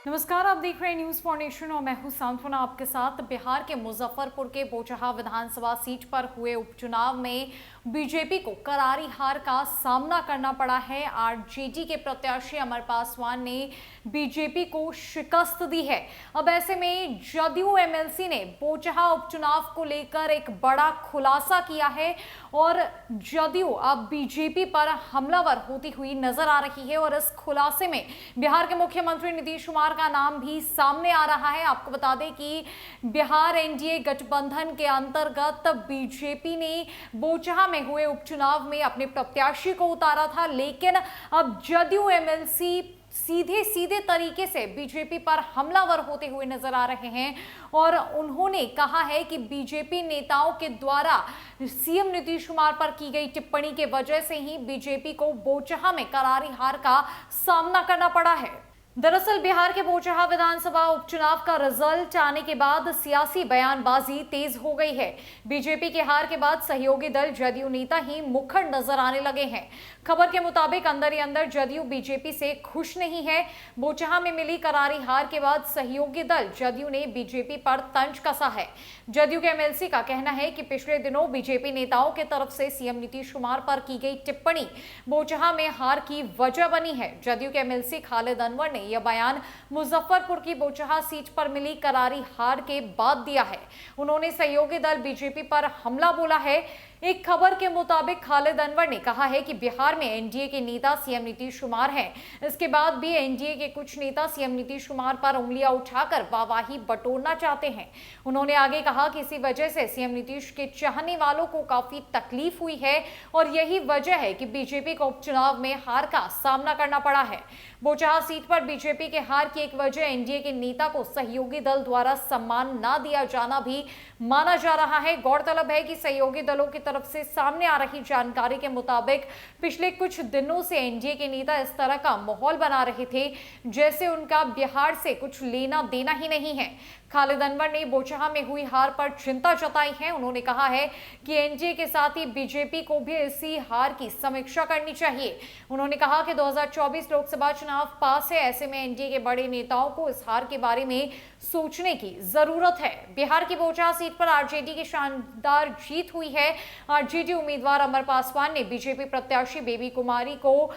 नमस्कार, आप देख रहे हैं न्यूज फाउंडेशन और मैं हूं सांत्वना आपके साथ। बिहार के मुजफ्फरपुर के बोचहा विधानसभा सीट पर हुए उपचुनाव में बीजेपी को करारी हार का सामना करना पड़ा है। आरजेडी के प्रत्याशी अमर पासवान ने बीजेपी को शिकस्त दी है। अब ऐसे में जदयू एमएलसी ने बोचहा उपचुनाव को लेकर एक बड़ा खुलासा किया है और जदयू अब बीजेपी पर हमलावर होती हुई नजर आ रही है और इस खुलासे में बिहार के मुख्यमंत्री नीतीश कुमार का नाम भी सामने आ रहा है। आपको बता दें कि बिहार एनडीए गठबंधन के अंतर्गत बीजेपी ने बोचहा में हुए उपचुनाव में अपने प्रत्याशी को उतारा था, लेकिन अब जदयू एमएलसी सीधे तरीके से बीजेपी पर हमलावर होते हुए नजर आ रहे हैं और उन्होंने कहा है कि बीजेपी नेताओं के द्वारा सीएम नीतीश कुमार पर की गई टिप्पणी के वजह से ही बीजेपी को बोचहा में करारी हार का सामना करना पड़ा है। दरअसल बिहार के बोचहा विधानसभा उपचुनाव का रिजल्ट आने के बाद सियासी बयानबाजी तेज हो गई है। बीजेपी की हार के बाद सहयोगी दल जदयू नेता ही मुखर नजर आने लगे हैं। खबर के मुताबिक अंदर ही अंदर जदयू बीजेपी से खुश नहीं है। बोचहा में मिली करारी हार के बाद सहयोगी दल जदयू ने बीजेपी पर तंज कसा है। जदयू के एमएलसी का कहना है कि पिछले दिनों बीजेपी नेताओं की तरफ से सीएम नीतीश कुमार पर की गई टिप्पणी बोचहा में हार की वजह बनी है। जदयू के एमएलसी खालिद अनवर ने यह बयान मुजफ्फरपुर की बोचहा सीट पर मिली करारी हार के बाद दिया है। उन्होंने सहयोगी दल बीजेपी पर हमला बोला है। एक खबर के मुताबिक खालिद अनवर ने कहा है कि बिहार में एनडीए के नेता सीएम नीतीश कुमार हैं। इसके बाद भी एनडीए के कुछ नेता सीएम नीतीश कुमार पर उंगलियां उठाकर वाहवाही बटोरना चाहते हैं। उन्होंने आगे कहा कि इसी वजह से सीएम नीतीश के चाहने वालों को काफी तकलीफ हुई है और यही वजह है कि बीजेपी को उपचुनाव में हार का सामना करना पड़ा है। बोचहा सीट पर बीजेपी के हार की एक वजह एनडीए के नेता को सहयोगी दल द्वारा सम्मान न दिया जाना भी माना जा रहा है। गौरतलब है कि सहयोगी दलों की तरफ से सामने आ रही जानकारी के मुताबिक पिछले कुछ दिनों से एनडीए के नेता इस तरह का माहौल बना रहे थे जैसे उनका बिहार से कुछ लेना देना ही नहीं है। खालिद अनवर ने बोचहा में हुई हार पर चिंता जताई है। उन्होंने कहा है कि एनडीए के साथ ही बीजेपी को भी इसी हार की समीक्षा करनी चाहिए। उन्होंने कहा कि 2024 लोकसभा चुनाव पास है, ऐसे में एनडीए के बड़े नेताओं को इस हार के बारे में सोचने की जरूरत है। बिहार की बोचहा सीट पर आरजेडी की शानदार जीत हुई है। आरजेडी उम्मीदवार अमर पासवान ने बीजेपी प्रत्याशी बेबी कुमारी को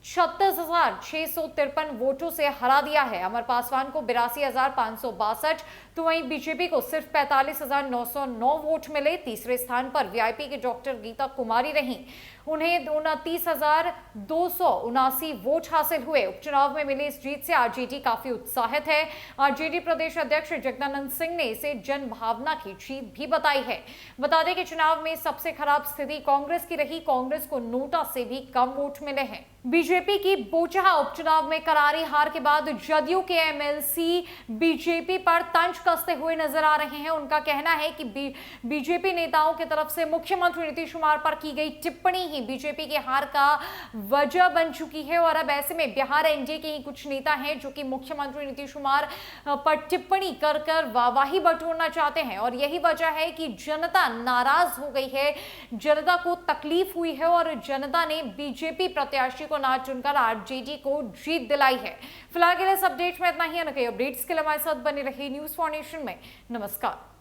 36,653 वोटों से हरा दिया है। अमर पासवान को 82,562 तो वहीं बीजेपी को सिर्फ 45,909 वोट मिले। तीसरे स्थान पर वीआईपी के डॉक्टर गीता कुमारी रहीं। उन्हें 29,279 वोट हासिल हुए। उपचुनाव में मिली इस जीत से आरजेडी काफी उत्साहित है। आरजेडी प्रदेश अध्यक्ष जगदानंद सिंह ने इसे जन भावना की जीत भी बताई है। बता दें कि चुनाव में सबसे खराब स्थिति कांग्रेस की रही। कांग्रेस को नोटा से भी कम वोट मिले हैं। बीजेपी की बोचहा उपचुनाव में करारी हार के बाद जदयू के एमएलसी बीजेपी पर तंज कसते हुए नजर आ रहे हैं। उनका कहना है कि बीजेपी नेताओं की तरफ से मुख्यमंत्री नीतीश कुमार पर की गई टिप्पणी ही बीजेपी की हार का वजह बन चुकी है और अब ऐसे में बिहार एनडीए के ही कुछ नेता हैं जो कि मुख्यमंत्री नीतीश कुमार पर टिप्पणी कर कर वाहवाही बटोरना चाहते हैं और यही वजह है कि जनता नाराज हो गई है। जनता को तकलीफ हुई है और जनता ने बीजेपी प्रत्याशी को ना चुनकर आरजेडी को जीत दिलाई है। फिलहाल के लिए इस अपडेट में इतना ही। कई अपडेट्स के लिए हमारे साथ बने रहिए न्यूज फाउंडेशन में। नमस्कार।